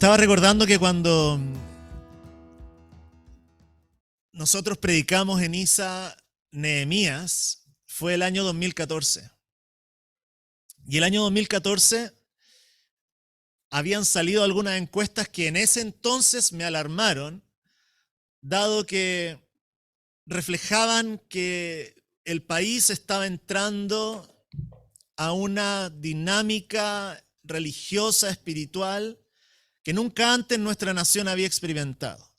Estaba recordando que cuando nosotros predicamos en ISA Nehemías, fue el año 2014. Y el año 2014 habían salido algunas encuestas que en ese entonces me alarmaron, dado que reflejaban que el país estaba entrando a una dinámica religiosa, espiritual, que nunca antes nuestra nación había experimentado.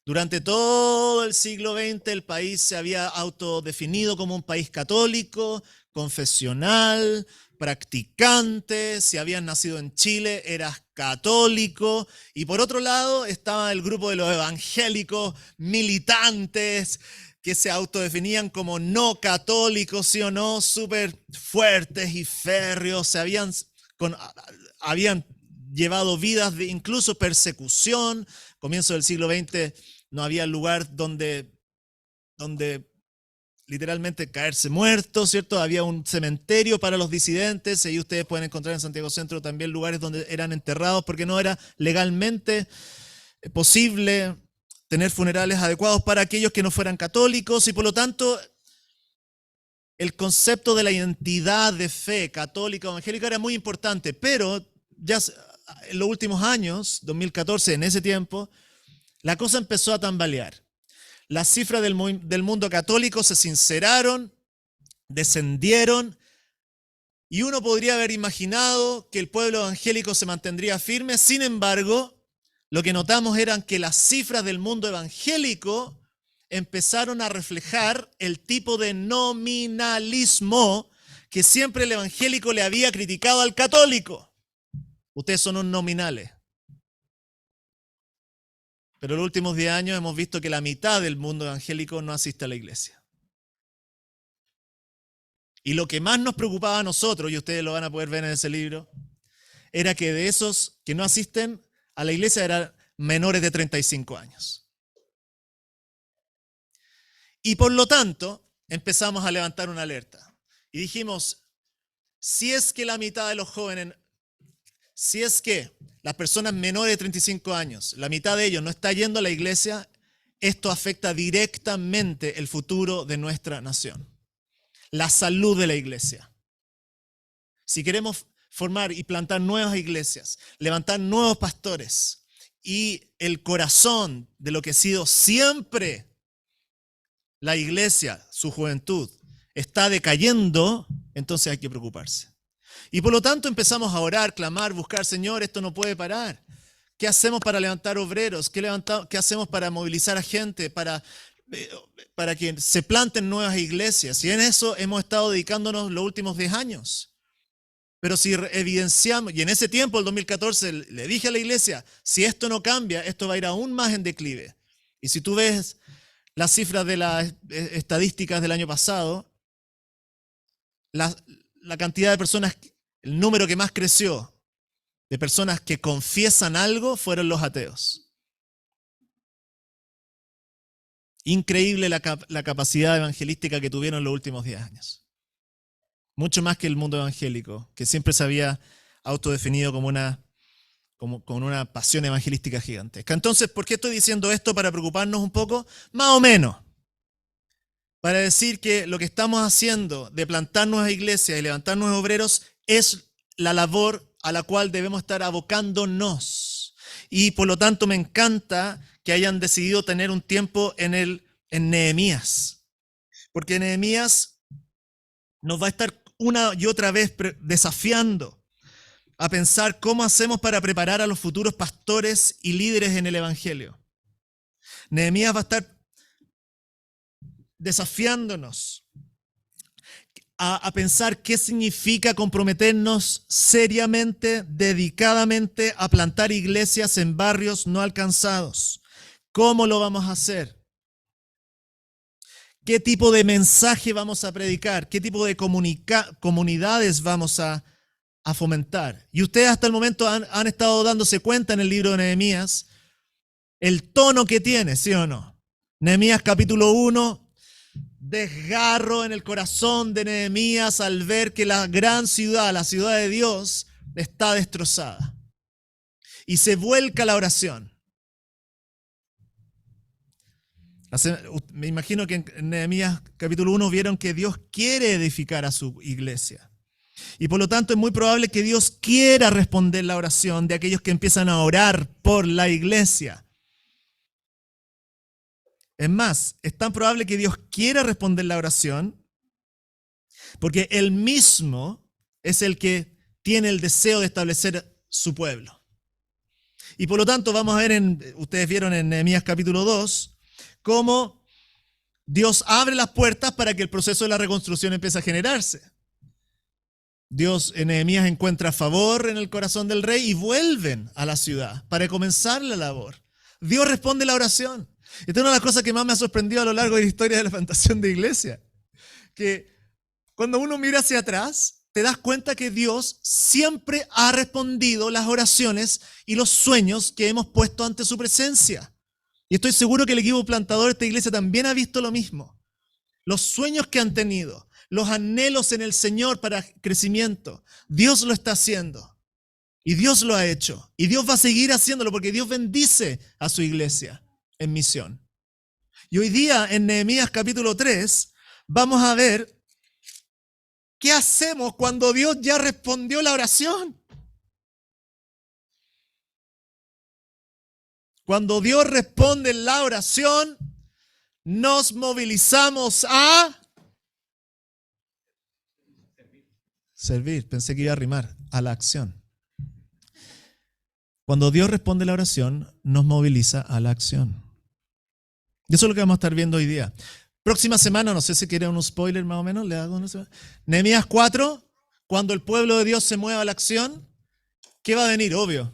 Durante todo el siglo XX el país se había autodefinido como un país católico, confesional, practicante. Si habías nacido en Chile eras católico. Y por otro lado estaba el grupo de los evangélicos militantes que se autodefinían como no católicos, sí o no, súper fuertes y férreos. Habían llevado vidas de incluso persecución. Comienzo del siglo XX no había lugar donde literalmente caerse muerto, ¿cierto? Había un cementerio para los disidentes, y ustedes pueden encontrar en Santiago Centro también lugares donde eran enterrados porque no era legalmente posible tener funerales adecuados para aquellos que no fueran católicos, y por lo tanto el concepto de la identidad de fe católica o evangélica era muy importante, pero ya en los últimos años, 2014, en ese tiempo, la cosa empezó a tambalear. Las cifras del mundo católico se sinceraron, descendieron, y uno podría haber imaginado que el pueblo evangélico se mantendría firme. Sin embargo, lo que notamos eran que las cifras del mundo evangélico empezaron a reflejar el tipo de nominalismo que siempre el evangélico le había criticado al católico. Ustedes son unos nominales. Pero en los últimos 10 años hemos visto que la mitad del mundo evangélico no asiste a la iglesia. Y lo que más nos preocupaba a nosotros, y ustedes lo van a poder ver en ese libro, era que de esos que no asisten a la iglesia eran menores de 35 años. Y por lo tanto, empezamos a levantar una alerta. Y dijimos, si es que la mitad de los jóvenes, si es que las personas menores de 35 años, la mitad de ellos no está yendo a la iglesia, esto afecta directamente el futuro de nuestra nación, la salud de la iglesia. Si queremos formar y plantar nuevas iglesias, levantar nuevos pastores, y el corazón de lo que ha sido siempre la iglesia, su juventud, está decayendo, entonces hay que preocuparse. Y por lo tanto empezamos a orar, clamar, buscar, Señor, esto no puede parar. ¿Qué hacemos para levantar obreros? ¿Qué hacemos para movilizar a gente? Para que se planten nuevas iglesias. Y en eso hemos estado dedicándonos los últimos 10 años. Pero si evidenciamos, y en ese tiempo, el 2014, le dije a la iglesia, si esto no cambia, esto va a ir aún más en declive. Y si tú ves las cifras de las estadísticas del año pasado, la cantidad de personas, el número que más creció de personas que confiesan algo fueron los ateos. Increíble la capacidad evangelística que tuvieron en los últimos 10 años. Mucho más que el mundo evangélico, que siempre se había autodefinido como con una pasión evangelística gigantesca. Entonces, ¿por qué estoy diciendo esto? ¿Para preocuparnos un poco? Más o menos. Para decir que lo que estamos haciendo de plantar nuevas iglesias y levantar nuevos obreros es la labor a la cual debemos estar abocándonos. Y por lo tanto me encanta que hayan decidido tener un tiempo en Nehemías. Porque Nehemías nos va a estar una y otra vez desafiando a pensar cómo hacemos para preparar a los futuros pastores y líderes en el evangelio. Nehemías va a estar desafiándonos a pensar qué significa comprometernos seriamente, dedicadamente a plantar iglesias en barrios no alcanzados. ¿Cómo lo vamos a hacer? ¿Qué tipo de mensaje vamos a predicar? ¿Qué tipo de comunidades vamos a fomentar? Y ustedes hasta el momento han estado dándose cuenta en el libro de Nehemías el tono que tiene, ¿sí o no? Nehemías capítulo 1, desgarro en el corazón de Nehemías al ver que la gran ciudad, la ciudad de Dios, está destrozada. y se vuelca a la oración. Me imagino que en Nehemías capítulo 1 vieron que Dios quiere edificar a su iglesia. Y por lo tanto es muy probable que Dios quiera responder la oración de aquellos que empiezan a orar por la iglesia. Es más, es tan probable que Dios quiera responder la oración porque Él mismo es el que tiene el deseo de establecer su pueblo. Y por lo tanto vamos a ver, ustedes vieron en Nehemías capítulo 2, cómo Dios abre las puertas para que el proceso de la reconstrucción empiece a generarse. Dios en Nehemías encuentra favor en el corazón del rey y vuelven a la ciudad para comenzar la labor. Dios responde la oración. Esta es una de las cosas que más me ha sorprendido a lo largo de la historia de la plantación de iglesia. Que cuando uno mira hacia atrás, te das cuenta que Dios siempre ha respondido las oraciones y los sueños que hemos puesto ante su presencia. Y estoy seguro que el equipo plantador de esta iglesia también ha visto lo mismo. Los sueños que han tenido, los anhelos en el Señor para crecimiento, Dios lo está haciendo. Y Dios lo ha hecho. Y Dios va a seguir haciéndolo porque Dios bendice a su iglesia en misión. Y hoy día en Nehemías capítulo 3 vamos a ver qué hacemos cuando Dios ya respondió la oración. Cuando Dios responde la oración, nos movilizamos a servir. Pensé que iba a rimar, a la acción. Cuando Dios responde la oración, nos moviliza a la acción. Y eso es lo que vamos a estar viendo hoy día. Próxima semana, no sé si quiere un spoiler más o menos, le hago una semana. Nehemías 4, cuando el pueblo de Dios se mueva a la acción, ¿qué va a venir? Obvio.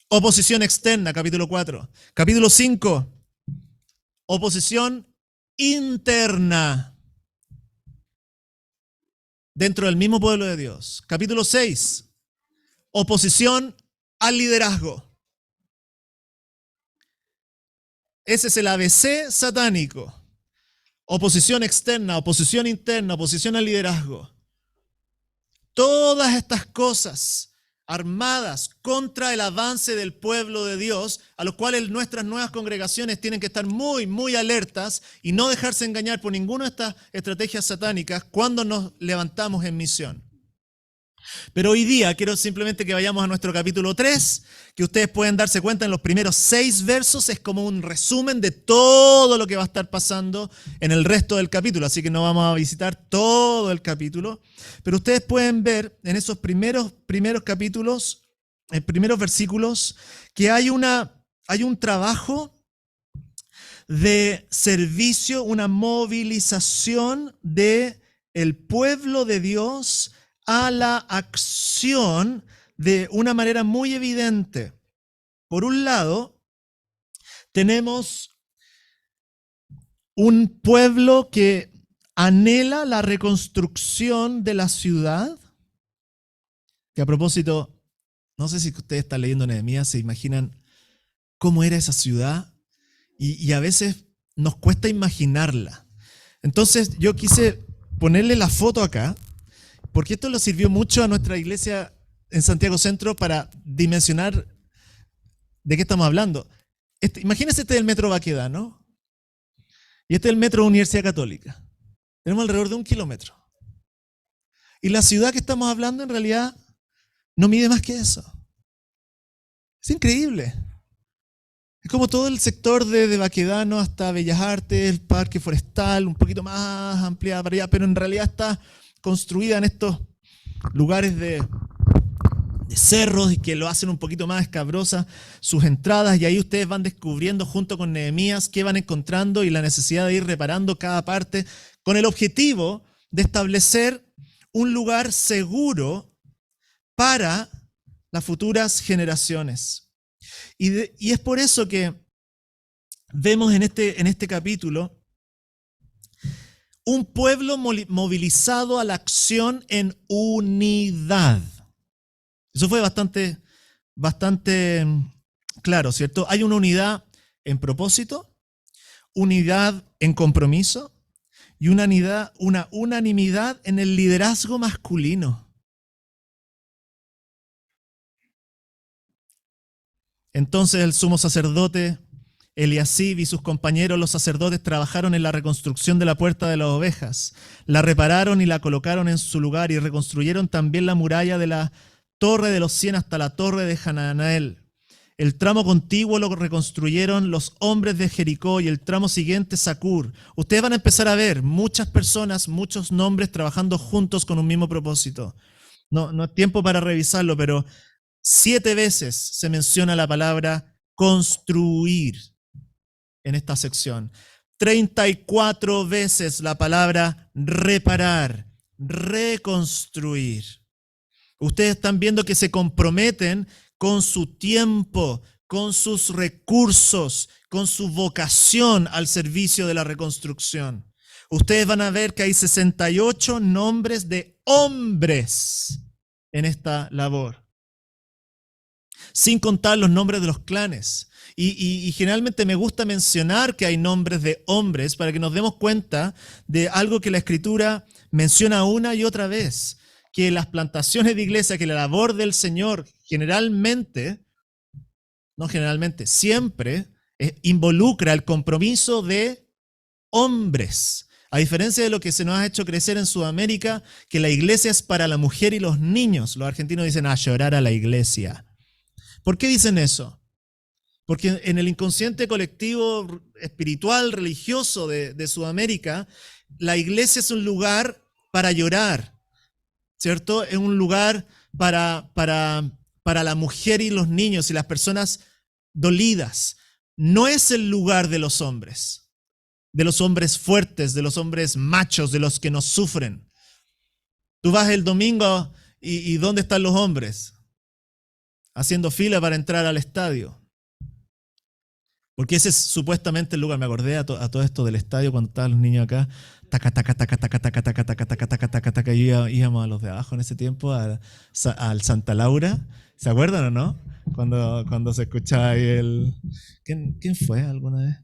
Oposición externa, capítulo 4. Capítulo 5, oposición interna dentro del mismo pueblo de Dios. Capítulo 6, oposición al liderazgo. Ese es el ABC satánico. Oposición externa, oposición interna, oposición al liderazgo. Todas estas cosas armadas contra el avance del pueblo de Dios, a los cuales nuestras nuevas congregaciones tienen que estar muy, muy alertas y no dejarse engañar por ninguna de estas estrategias satánicas cuando nos levantamos en misión. Pero hoy día quiero simplemente que vayamos a nuestro capítulo 3, que ustedes pueden darse cuenta en los primeros 6 versos, es como un resumen de todo lo que va a estar pasando en el resto del capítulo, así que no vamos a visitar todo el capítulo, pero ustedes pueden ver en esos primeros capítulos, en primeros versículos, que hay un trabajo de servicio, una movilización del pueblo de Dios a la acción de una manera muy evidente. Por un lado, tenemos un pueblo que anhela la reconstrucción de la ciudad, que a propósito, no sé si ustedes están leyendo Nehemías, se imaginan cómo era esa ciudad y a veces nos cuesta imaginarla. Entonces yo quise ponerle la foto acá, porque esto le sirvió mucho a nuestra iglesia en Santiago Centro para dimensionar de qué estamos hablando. Imagínense, este es el metro Baquedano y este es el metro Universidad Católica. Tenemos alrededor de 1 kilómetro. Y la ciudad que estamos hablando en realidad no mide más que eso. Es increíble. Es como todo el sector de Baquedano hasta Bellas Artes, el Parque Forestal, un poquito más ampliada para allá, pero en realidad está construida en estos lugares de cerros y que lo hacen un poquito más escabrosas sus entradas, y ahí ustedes van descubriendo junto con Nehemías qué van encontrando y la necesidad de ir reparando cada parte con el objetivo de establecer un lugar seguro para las futuras generaciones. Y es por eso que vemos en este capítulo un pueblo movilizado a la acción en unidad. Eso fue bastante claro, ¿cierto? Hay una unidad en propósito, unidad en compromiso y una unanimidad en el liderazgo masculino. Entonces el sumo sacerdote Eliasib y sus compañeros los sacerdotes trabajaron en la reconstrucción de la puerta de las ovejas. La repararon y la colocaron en su lugar y reconstruyeron también la muralla de la torre de los 100 hasta la torre de Hananael. El tramo contiguo lo reconstruyeron los hombres de Jericó y el tramo siguiente Sacur. Ustedes van a empezar a ver muchas personas, muchos nombres trabajando juntos con un mismo propósito. No es tiempo para revisarlo, pero 7 veces se menciona la palabra construir en esta sección. 34 veces la palabra reparar, reconstruir. Ustedes están viendo que se comprometen con su tiempo, con sus recursos, con su vocación al servicio de la reconstrucción. Ustedes van a ver que hay 68 nombres de hombres en esta labor, sin contar los nombres de los clanes. Y generalmente me gusta mencionar que hay nombres de hombres para que nos demos cuenta de algo que la Escritura menciona una y otra vez, que las plantaciones de iglesia, que la labor del Señor siempre involucra el compromiso de hombres. A diferencia de lo que se nos ha hecho crecer en Sudamérica, que la iglesia es para la mujer y los niños. Los argentinos dicen a llorar a la iglesia. ¿Por qué dicen eso? Porque en el inconsciente colectivo espiritual, religioso de Sudamérica, la iglesia es un lugar para llorar, ¿cierto? Es un lugar para la mujer y los niños y las personas dolidas. No es el lugar de los hombres fuertes, de los hombres machos, de los que nos sufren. Tú vas el domingo y ¿dónde están los hombres? Haciendo fila para entrar al estadio. Porque ese es supuestamente el lugar. Me acordé a todo esto del estadio cuando estaban los niños acá. Taca, taca, taca, taca, taca, taca, taca, taca, taca, taca, taca. Íbamos a los de abajo en ese tiempo, al Santa Laura. ¿Se acuerdan o no? Cuando se escuchaba ahí el... ¿Quién fue alguna vez?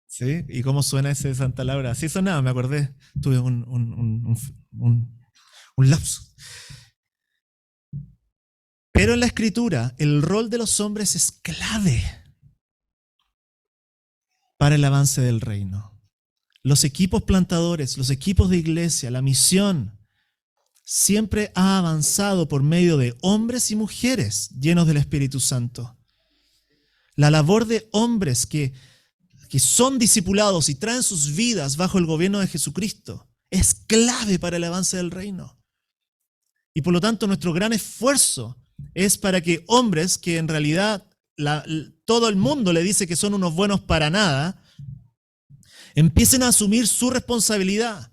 ¿Sí? ¿Y cómo suena ese Santa Laura? Así sonaba, me acordé. Tuve un lapso. Pero en la Escritura, el rol de los hombres es clave para el avance del reino. Los equipos plantadores, los equipos de iglesia, la misión, siempre ha avanzado por medio de hombres y mujeres llenos del Espíritu Santo. La labor de hombres que son discipulados y traen sus vidas bajo el gobierno de Jesucristo es clave para el avance del reino. Y por lo tanto, nuestro gran esfuerzo es para que hombres que en realidad todo el mundo le dice que son unos buenos para nada, empiecen a asumir su responsabilidad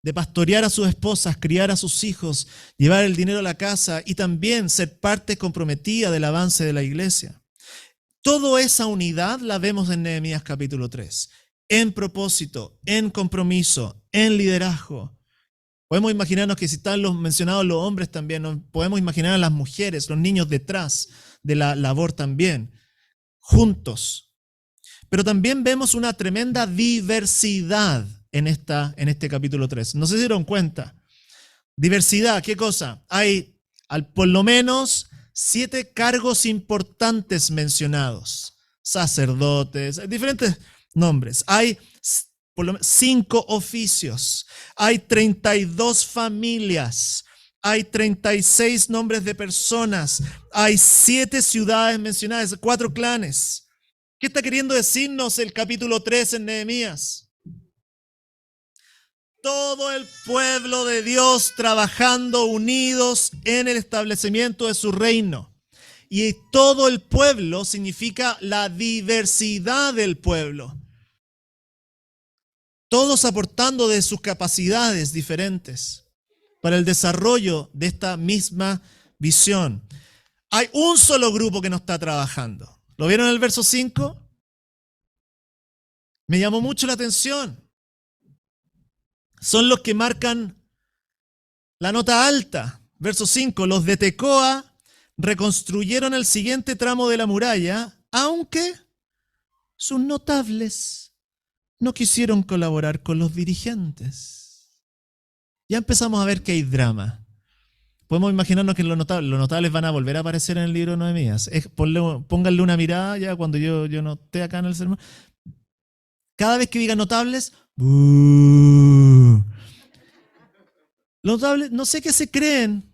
de pastorear a sus esposas, criar a sus hijos, llevar el dinero a la casa y también ser parte comprometida del avance de la iglesia. Toda esa unidad la vemos en Nehemías capítulo 3, en propósito, en compromiso, en liderazgo. Podemos imaginarnos que si están mencionados los hombres también, nos podemos imaginar a las mujeres, los niños detrás de la labor también, juntos. Pero también vemos una tremenda diversidad en este capítulo 3. No sé si se dieron cuenta. Diversidad, ¿qué cosa? Hay por lo menos 7 cargos importantes mencionados. Sacerdotes, diferentes nombres. Hay por lo menos 5 oficios. Hay 32 familias. Hay 36 nombres de personas. Hay 7 ciudades mencionadas, 4 clanes. ¿Qué está queriendo decirnos el capítulo 3 en Nehemías? Todo el pueblo de Dios trabajando unidos en el establecimiento de su reino. Y todo el pueblo significa la diversidad del pueblo. Todos aportando de sus capacidades diferentes para el desarrollo de esta misma visión. Hay un solo grupo que no está trabajando. ¿Lo vieron en el verso 5? Me llamó mucho la atención. Son los que marcan la nota alta. Verso 5, los de Tecoa reconstruyeron el siguiente tramo de la muralla, aunque sus notables no quisieron colaborar con los dirigentes. Ya empezamos a ver que hay drama. Podemos imaginarnos que los notables van a volver a aparecer en el libro de Nehemías. Pónganle una mirada ya cuando yo no esté acá en el sermón. Cada vez que digan notables, ¡buh! Los notables, no sé qué se creen.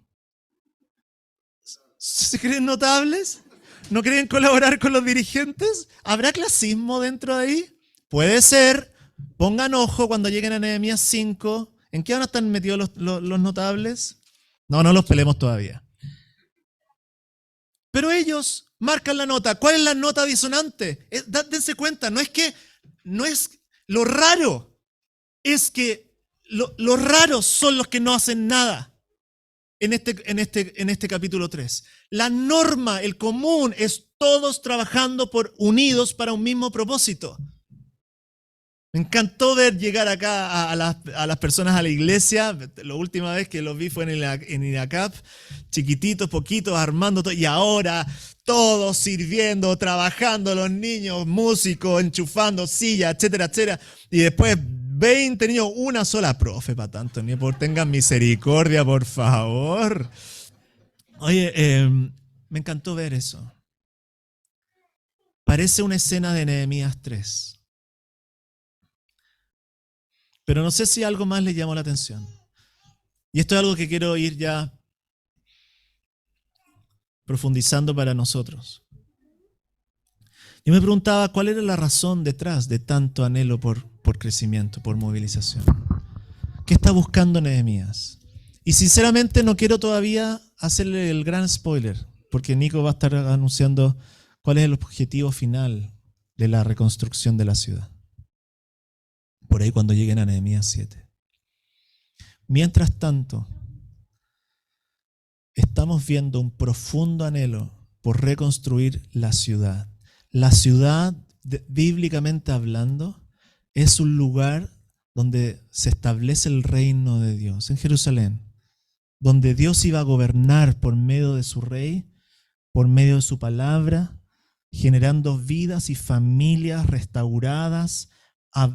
¿Se creen notables? ¿No creen colaborar con los dirigentes? ¿Habrá clasismo dentro de ahí? Puede ser. Pongan ojo cuando lleguen a Nehemías 5. ¿En qué van a estar metidos los notables? No los pelemos todavía. Pero ellos marcan la nota. ¿Cuál es la nota disonante? Dense cuenta, no es lo raro, es que los raros son los que no hacen nada en este capítulo 3. La norma, el común, es todos trabajando unidos para un mismo propósito. Me encantó ver llegar acá a las personas a la iglesia. La última vez que los vi fue en IRACAP, chiquititos, poquitos, armando todo. Y ahora todos sirviendo, trabajando, los niños, músicos, enchufando sillas, etcétera, etcétera. Y después 20 niños, una sola profe para tanto. Tengan misericordia, por favor. Oye, me encantó ver eso. Parece una escena de Nehemías 3. Pero no sé si algo más les llamó la atención. Y esto es algo que quiero ir ya profundizando para nosotros. Yo me preguntaba cuál era la razón detrás de tanto anhelo por crecimiento, por movilización. ¿Qué está buscando Nehemías? Y sinceramente no quiero todavía hacerle el gran spoiler, porque Nico va a estar anunciando cuál es el objetivo final de la reconstrucción de la ciudad. Por ahí cuando lleguen a Nehemías 7. Mientras tanto, estamos viendo un profundo anhelo por reconstruir la ciudad. La ciudad, bíblicamente hablando, es un lugar donde se establece el reino de Dios, en Jerusalén, donde Dios iba a gobernar por medio de su rey, por medio de su palabra, generando vidas y familias restauradas,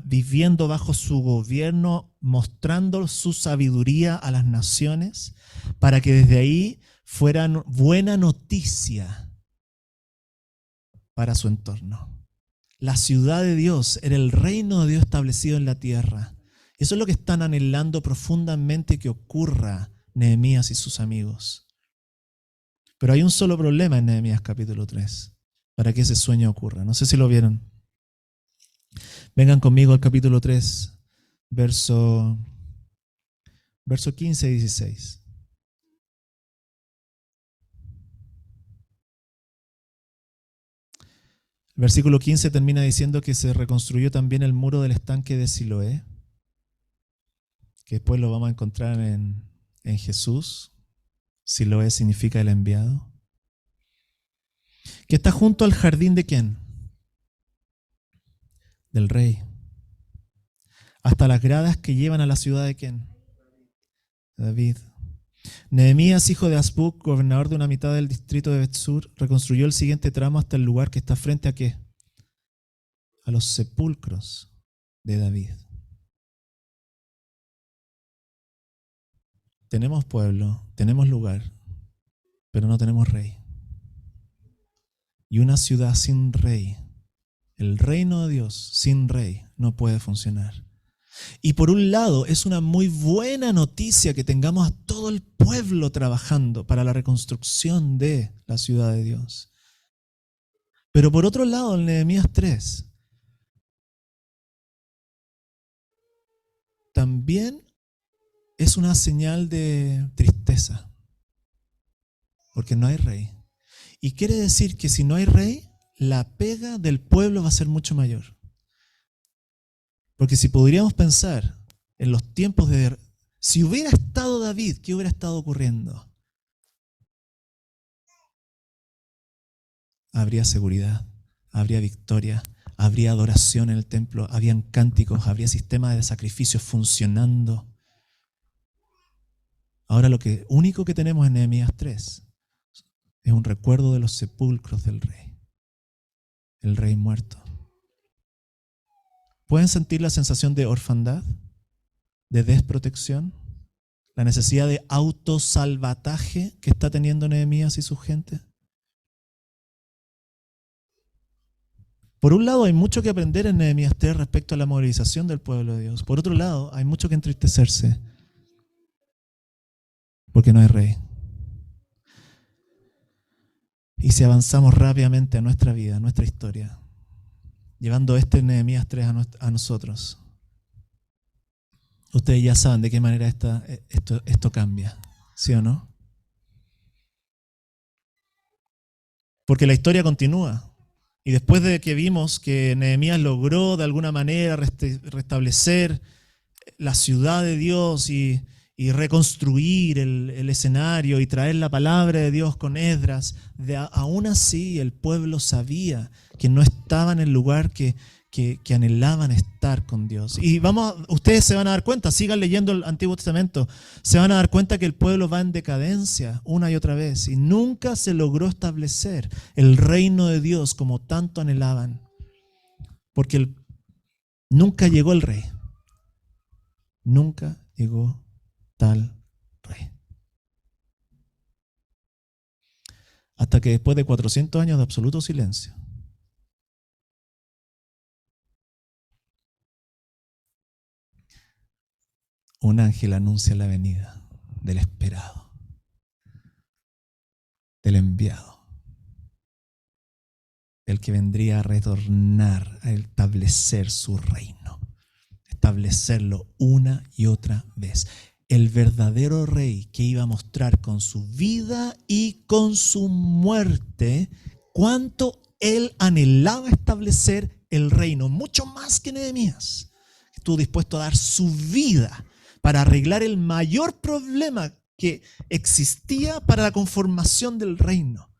viviendo bajo su gobierno, mostrando su sabiduría a las naciones, para que desde ahí fueran buena noticia para su entorno. La ciudad de Dios era el reino de Dios establecido en la tierra. Eso es lo que están anhelando profundamente que ocurra Nehemías y sus amigos. Pero hay un solo problema en Nehemías capítulo 3, para que ese sueño ocurra. No sé si lo vieron. Vengan conmigo al capítulo 3, verso 15 y 16. El versículo 15 termina diciendo que se reconstruyó también el muro del estanque de Siloé, que después lo vamos a encontrar en Jesús. Siloé significa el enviado. Que está junto al jardín de ¿quién? Del rey. Hasta las gradas que llevan a la ciudad de ¿quién? David. Nehemías, hijo de Azbuk, gobernador de una mitad del distrito de Bet-Sur, reconstruyó el siguiente tramo hasta el lugar que está frente a ¿qué? A los sepulcros de David. Tenemos pueblo, tenemos lugar, pero no tenemos rey. Y una ciudad sin rey, el reino de Dios sin rey, no puede funcionar. Y por un lado, es una muy buena noticia que tengamos a todo el pueblo trabajando para la reconstrucción de la ciudad de Dios. Pero por otro lado, en Nehemías 3, también es una señal de tristeza, porque no hay rey. Y quiere decir que si no hay rey, la pega del pueblo va a ser mucho mayor. Porque si podríamos pensar en los tiempos si hubiera estado David, ¿qué hubiera estado ocurriendo? Habría seguridad, habría victoria, habría adoración en el templo, habrían cánticos, habría sistemas de sacrificios funcionando. Ahora lo único que tenemos en Nehemías 3 es un recuerdo de los sepulcros del rey, el rey muerto. ¿Pueden sentir la sensación de orfandad, de desprotección? la necesidad de autosalvataje que está teniendo Nehemías y su gente? Por un lado, hay mucho que aprender en Nehemías 3 respecto a la movilización del pueblo de Dios. Por otro lado, hay mucho que entristecerse porque no hay rey. Y si avanzamos rápidamente a nuestra vida, a nuestra historia, llevando este Nehemías 3 a nosotros, ustedes ya saben de qué manera esto cambia, ¿sí o no? Porque la historia continúa. Y después de que vimos que Nehemías logró de alguna manera restablecer la ciudad de Dios y reconstruir el escenario y traer la palabra de Dios con Esdras, aún así el pueblo sabía que no estaba en el lugar que anhelaban estar con Dios. Y ustedes se van a dar cuenta, sigan leyendo el Antiguo Testamento, se van a dar cuenta que el pueblo va en decadencia una y otra vez y nunca se logró establecer el reino de Dios como tanto anhelaban, porque nunca llegó el rey, nunca llegó tal rey. Hasta que después de 400 años de absoluto silencio, un ángel anuncia la venida del esperado, del enviado, del que vendría a retornar, a establecer su reino, establecerlo una y otra vez. El verdadero rey que iba a mostrar con su vida y con su muerte cuánto él anhelaba establecer el reino, mucho más que Nehemías. Estuvo dispuesto a dar su vida para arreglar el mayor problema que existía para la conformación del reino,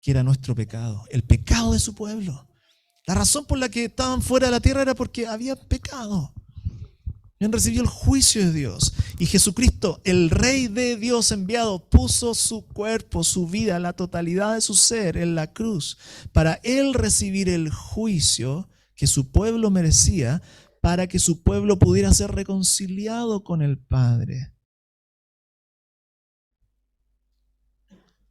que era nuestro pecado, el pecado de su pueblo. La razón por la que estaban fuera de la tierra era porque habían pecado. Habían recibido el juicio de Dios. Y Jesucristo, el Rey de Dios enviado, puso su cuerpo, su vida, la totalidad de su ser en la cruz para Él recibir el juicio que su pueblo merecía, para que su pueblo pudiera ser reconciliado con el Padre.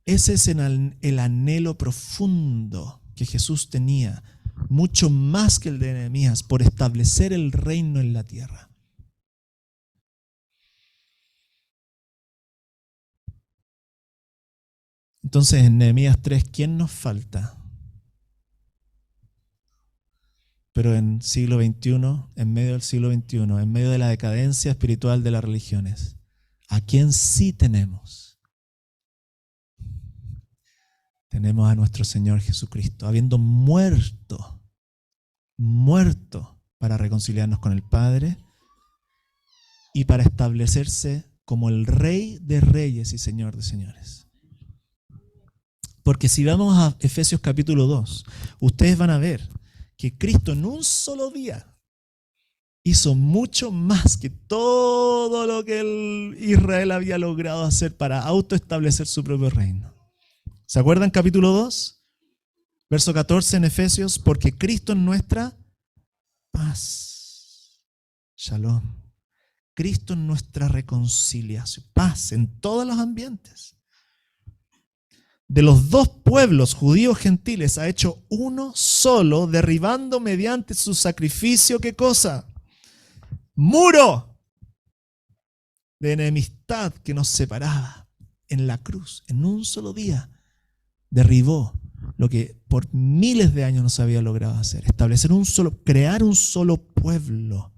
Ese es el anhelo profundo que Jesús tenía, mucho más que el de Nehemías, por establecer el reino en la tierra. Entonces, en Nehemías 3, ¿quién nos falta? Pero en siglo XXI, en medio del siglo XXI, en medio de la decadencia espiritual de las religiones, ¿a quién sí tenemos? Tenemos a nuestro Señor Jesucristo, habiendo muerto para reconciliarnos con el Padre y para establecerse como el Rey de Reyes y Señor de Señores. Porque si vamos a Efesios capítulo 2, ustedes van a ver que Cristo en un solo día hizo mucho más que todo lo que Israel había logrado hacer para autoestablecer su propio reino. ¿Se acuerdan capítulo 2? Verso 14 en Efesios, porque Cristo es nuestra paz. Shalom. Cristo es nuestra reconciliación. Paz en todos los ambientes. De los dos pueblos, judíos gentiles, ha hecho uno solo, derribando mediante su sacrificio, ¿qué cosa? Muro de enemistad que nos separaba. En la cruz, en un solo día, derribó lo que por miles de años no se había logrado hacer. Crear un solo pueblo.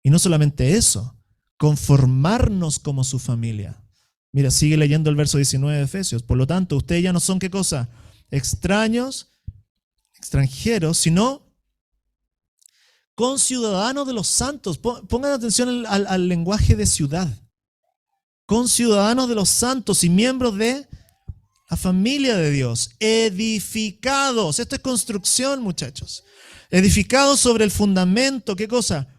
Y no solamente eso, conformarnos como su familia. Mira, sigue leyendo el verso 19 de Efesios. Por lo tanto, ustedes ya no son, ¿qué cosa? Extraños, extranjeros, sino conciudadanos de los santos. Pongan atención al lenguaje de ciudad. Conciudadanos de los santos y miembros de la familia de Dios. Edificados. Esto es construcción, muchachos. Edificados sobre el fundamento, ¿qué cosa?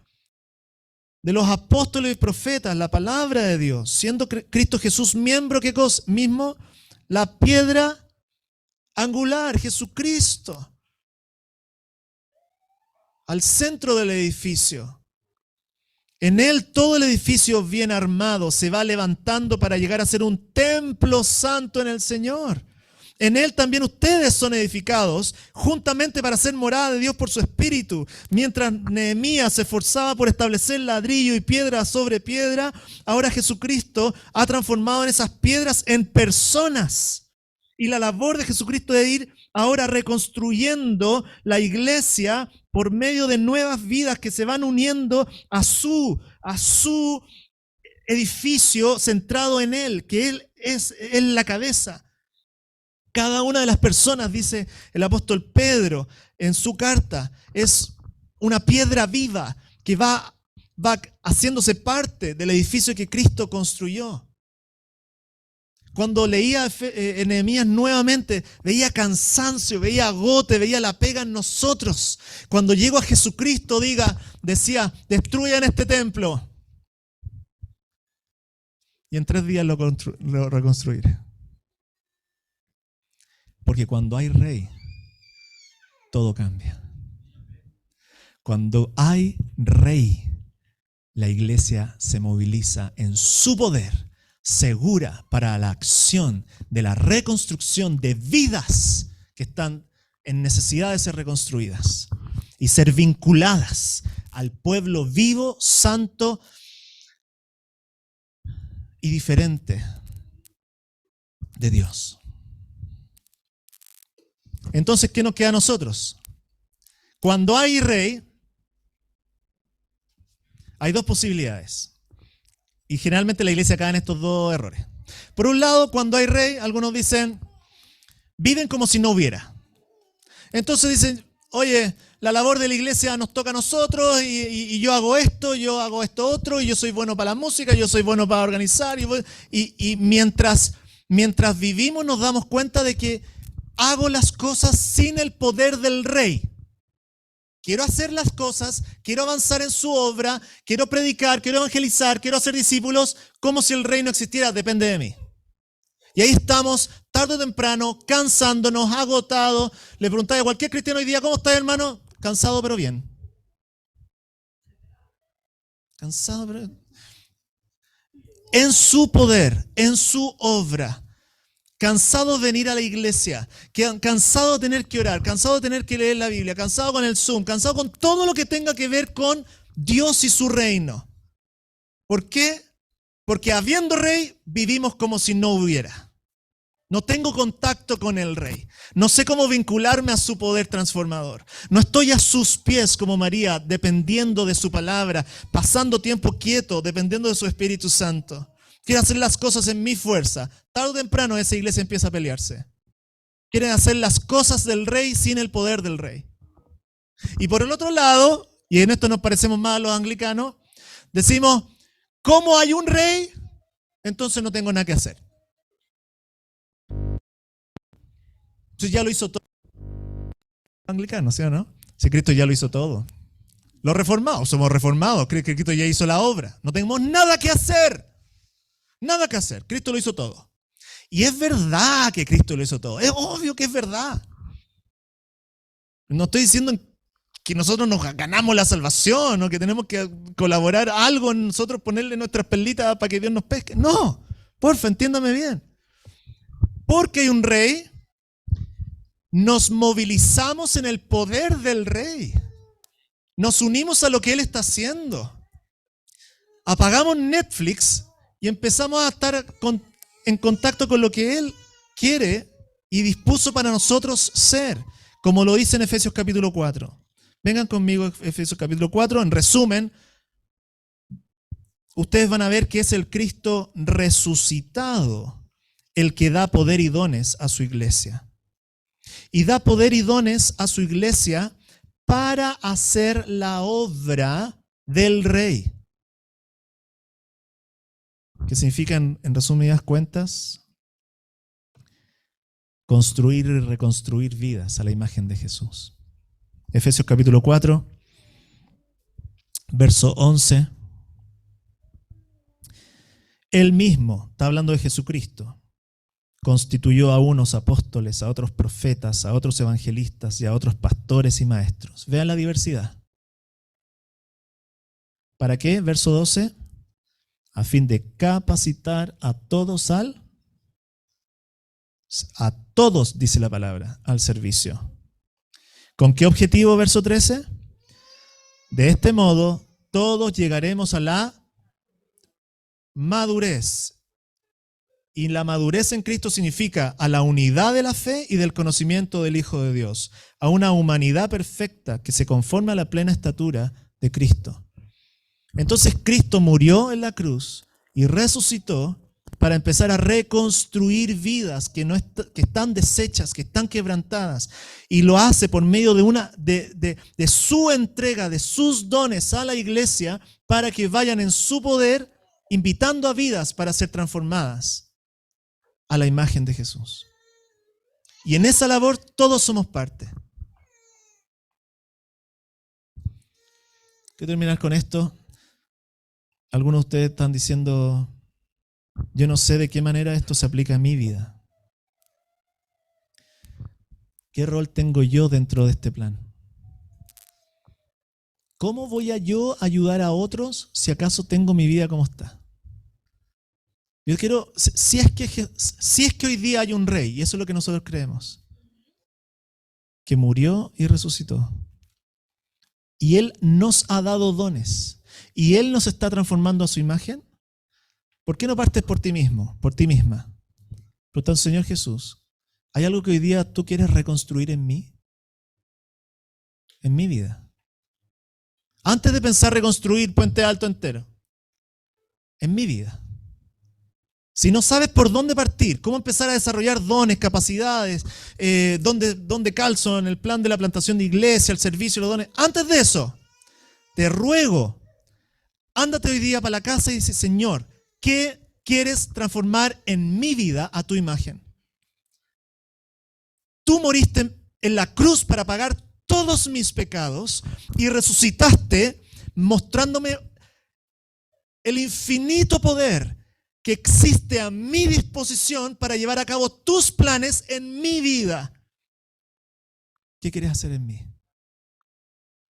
De los apóstoles y profetas, la palabra de Dios, siendo Cristo Jesús miembro, ¿qué cosa? Mismo, la piedra angular, Jesucristo, al centro del edificio. En Él todo el edificio bien armado se va levantando para llegar a ser un templo santo en el Señor. En Él también ustedes son edificados juntamente para ser morada de Dios por su Espíritu. Mientras Nehemías se esforzaba por establecer ladrillo y piedra sobre piedra, ahora Jesucristo ha transformado en esas piedras en personas. Y la labor de Jesucristo es ir ahora reconstruyendo la iglesia por medio de nuevas vidas que se van uniendo a su edificio centrado en Él, que Él es la cabeza. Cada una de las personas, dice el apóstol Pedro en su carta, es una piedra viva que va haciéndose parte del edificio que Cristo construyó. Cuando leía Nehemías nuevamente, veía cansancio, veía agote, veía la pega en nosotros. Cuando llego a Jesucristo, decía, destruyan este templo. Y en 3 días lo reconstruiré. Porque cuando hay rey, todo cambia. Cuando hay rey, la iglesia se moviliza en su poder, segura para la acción de la reconstrucción de vidas que están en necesidad de ser reconstruidas y ser vinculadas al pueblo vivo, santo y diferente de Dios. Entonces, ¿qué nos queda a nosotros? Cuando hay rey, hay 2 posibilidades. Y generalmente la iglesia cae en estos 2 errores. Por un lado, cuando hay rey, algunos dicen, viven como si no hubiera. Entonces dicen, oye, la labor de la iglesia nos toca a nosotros y yo hago esto otro, y yo soy bueno para la música, yo soy bueno para organizar. Y mientras vivimos nos damos cuenta de que hago las cosas sin el poder del rey. Quiero hacer las cosas, quiero avanzar en su obra, quiero predicar, quiero evangelizar, quiero hacer discípulos, como si el rey no existiera, depende de mí. Y ahí estamos, tarde o temprano, cansándonos, agotados. Le preguntáis a cualquier cristiano hoy día, ¿cómo estás, hermano? Cansado, pero bien. Cansado, pero bien. En su poder, en su obra. Cansado de venir a la iglesia, cansado de tener que orar, cansado de tener que leer la Biblia, cansado con el Zoom, cansado con todo lo que tenga que ver con Dios y su reino. ¿Por qué? Porque habiendo rey, vivimos como si no hubiera. No tengo contacto con el rey. No sé cómo vincularme a su poder transformador. No estoy a sus pies como María, dependiendo de su palabra, pasando tiempo quieto, dependiendo de su Espíritu Santo. Quiero hacer las cosas en mi fuerza. Tarde o temprano esa iglesia empieza a pelearse. Quieren hacer las cosas del rey sin el poder del rey. Y por el otro lado, y en esto nos parecemos más a los anglicanos, decimos, ¿cómo hay un rey? Entonces no tengo nada que hacer. Entonces ya lo hizo todo. Anglicano, ¿sí o no? Si Cristo ya lo hizo todo. Los reformados, somos reformados, creen que Cristo ya hizo la obra. No tenemos nada que hacer. Nada que hacer, Cristo lo hizo todo. Y es verdad que Cristo lo hizo todo, es obvio que es verdad. No estoy diciendo que nosotros nos ganamos la salvación o que tenemos que colaborar algo en nosotros, ponerle nuestras perlitas para que Dios nos pesque. No, porfa, entiéndame bien. Porque hay un rey, nos movilizamos en el poder del rey. Nos unimos a lo que Él está haciendo. Apagamos Netflix y empezamos a estar en contacto con lo que Él quiere y dispuso para nosotros ser, como lo dice en Efesios capítulo 4. Vengan conmigo a Efesios capítulo 4. En resumen, ustedes van a ver que es el Cristo resucitado el que da poder y dones a su iglesia. Y da poder y dones a su iglesia para hacer la obra del Rey. ¿Qué significa en resumidas cuentas? Construir y reconstruir vidas a la imagen de Jesús. Efesios capítulo 4, verso 11. Él mismo, está hablando de Jesucristo, constituyó a unos apóstoles, a otros profetas, a otros evangelistas y a otros pastores y maestros. Vean la diversidad. ¿Para qué? Verso 12. A fin de capacitar a todos a todos, dice la palabra, al servicio. ¿Con qué objetivo? Verso 13. De este modo, todos llegaremos a la madurez. Y la madurez en Cristo significa a la unidad de la fe y del conocimiento del Hijo de Dios, a una humanidad perfecta que se conforma a la plena estatura de Cristo. Entonces Cristo murió en la cruz y resucitó para empezar a reconstruir vidas que están deshechas, que están quebrantadas, y lo hace por medio de su entrega, de sus dones a la iglesia, para que vayan en su poder, invitando a vidas para ser transformadas a la imagen de Jesús. Y en esa labor todos somos parte. Quiero terminar con esto. Algunos de ustedes están diciendo, yo no sé de qué manera esto se aplica a mi vida. ¿Qué rol tengo yo dentro de este plan? ¿Cómo voy a yo ayudar a otros si acaso tengo mi vida como está? Yo quiero, si es que hoy día hay un rey, y eso es lo que nosotros creemos, que murió y resucitó, y Él nos ha dado dones, y Él nos está transformando a su imagen, ¿por qué no partes por ti mismo, por ti misma? Por tanto, Señor Jesús, ¿hay algo que hoy día tú quieres reconstruir en mí? En mi vida. Antes de pensar reconstruir Puente Alto entero, en mi vida. Si no sabes por dónde partir, cómo empezar a desarrollar dones, capacidades, dónde calzo en el plan de la plantación de iglesia, el servicio, los dones, antes de eso, te ruego, ándate hoy día para la casa y dice, Señor, ¿qué quieres transformar en mi vida a tu imagen? Tú moriste en la cruz para pagar todos mis pecados y resucitaste mostrándome el infinito poder que existe a mi disposición para llevar a cabo tus planes en mi vida. ¿Qué quieres hacer en mí?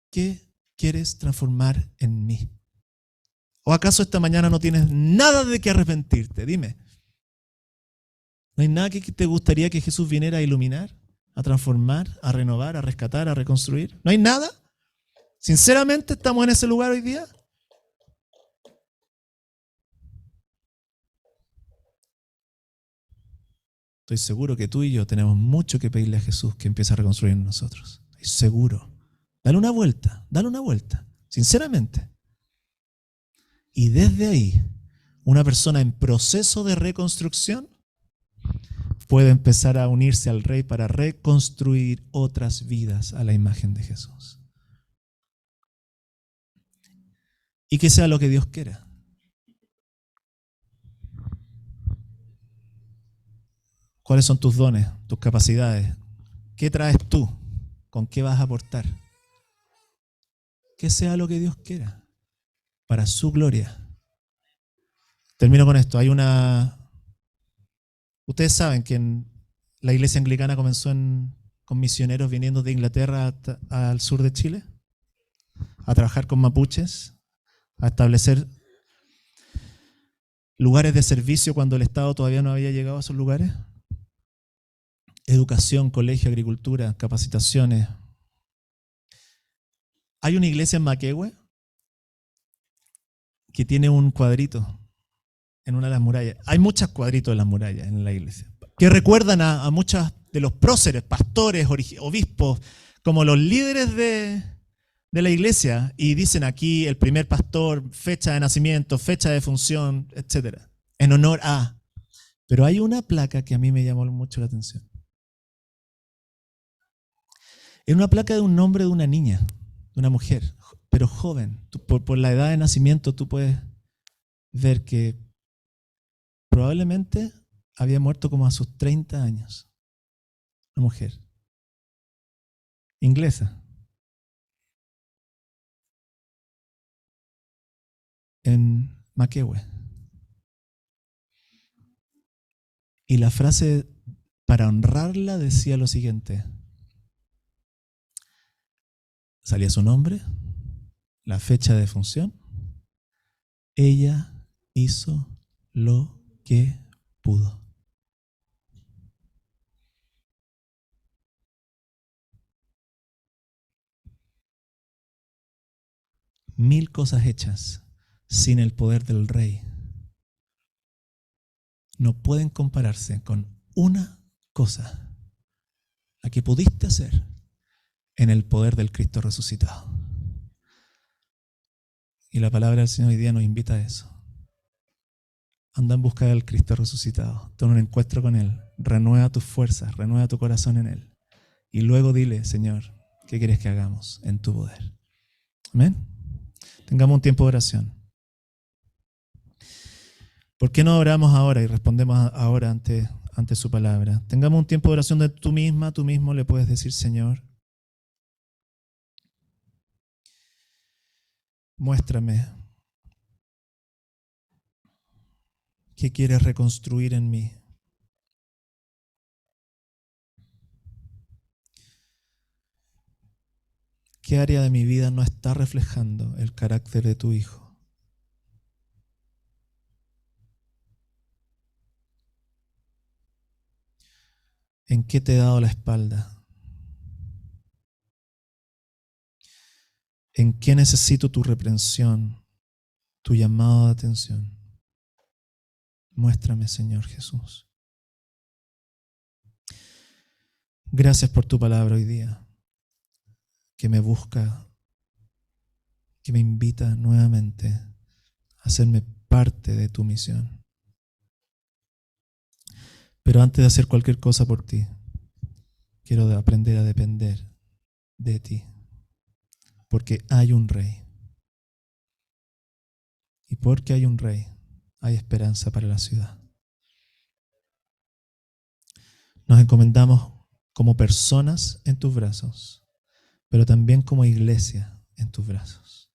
¿Qué quieres transformar en mí? ¿O acaso esta mañana no tienes nada de qué arrepentirte? Dime. ¿No hay nada que te gustaría que Jesús viniera a iluminar, a transformar, a renovar, a rescatar, a reconstruir? ¿No hay nada? ¿Sinceramente estamos en ese lugar hoy día? Estoy seguro que tú y yo tenemos mucho que pedirle a Jesús que empiece a reconstruir en nosotros. Estoy seguro. Dale una vuelta, sinceramente. Y desde ahí, una persona en proceso de reconstrucción puede empezar a unirse al Rey para reconstruir otras vidas a la imagen de Jesús. Y que sea lo que Dios quiera. ¿Cuáles son tus dones, tus capacidades? ¿Qué traes tú? ¿Con qué vas a aportar? Que sea lo que Dios quiera, para su gloria. Termino con esto. Ustedes saben que la iglesia anglicana comenzó con misioneros viniendo de Inglaterra al sur de Chile, a trabajar con mapuches, a establecer lugares de servicio cuando el Estado todavía no había llegado a esos lugares. Educación, colegio, agricultura, capacitaciones. Hay una iglesia en Maquehue que tiene un cuadrito en una de las murallas. Hay muchos cuadritos en las murallas en la iglesia que recuerdan a muchos de los próceres, pastores, obispos, como los líderes de la iglesia, y dicen aquí el primer pastor, fecha de nacimiento, fecha de función, etc. En honor a. Pero hay una placa que a mí me llamó mucho la atención. Es una placa de un nombre de una niña, de una mujer, pero joven. Por la edad de nacimiento tú puedes ver que probablemente había muerto como a sus 30 años. Una mujer. Inglesa. En Maquehue. Y la frase para honrarla decía lo siguiente. Salía su nombre, la fecha de función Ella hizo lo que pudo. Mil cosas hechas sin el poder del Rey no pueden compararse con una cosa, la que pudiste hacer en el poder del Cristo resucitado. Y la palabra del Señor hoy día nos invita a eso. Anda en busca del Cristo resucitado. Ten un encuentro con Él. Renueva tus fuerzas, renueva tu corazón en Él. Y luego dile, Señor, ¿qué quieres que hagamos en tu poder? Amén. Tengamos un tiempo de oración. ¿Por qué no oramos ahora y respondemos ahora ante su palabra? Tengamos un tiempo de oración de tú mismo le puedes decir, Señor, muéstrame qué quieres reconstruir en mí. ¿Qué área de mi vida no está reflejando el carácter de tu Hijo? ¿En qué te he dado la espalda? ¿En qué necesito tu reprensión, tu llamado de atención? Muéstrame, Señor Jesús. Gracias por tu palabra hoy día, que me busca, que me invita nuevamente a hacerme parte de tu misión. Pero antes de hacer cualquier cosa por ti, quiero aprender a depender de ti, porque hay un Rey. Y porque hay un Rey, hay esperanza para la ciudad. Nos encomendamos como personas en tus brazos, pero también como iglesia en tus brazos.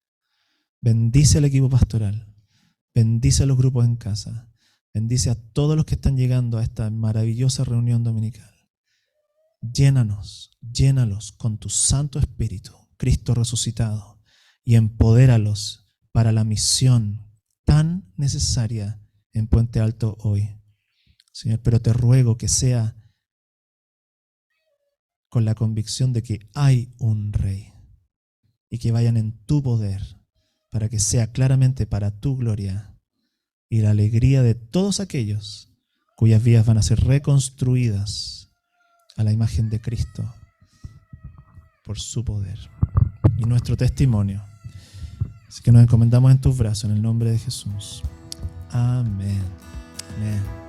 Bendice al equipo pastoral, bendice a los grupos en casa, bendice a todos los que están llegando a esta maravillosa reunión dominical. Llénalos con tu Santo Espíritu, Cristo resucitado, y empodéralos para la misión tan necesaria en Puente Alto hoy. Señor, pero te ruego que sea con la convicción de que hay un Rey y que vayan en tu poder para que sea claramente para tu gloria y la alegría de todos aquellos cuyas vidas van a ser reconstruidas a la imagen de Cristo por su poder y nuestro testimonio. Así que nos encomendamos en tus brazos en el nombre de Jesús. Amén. Amén.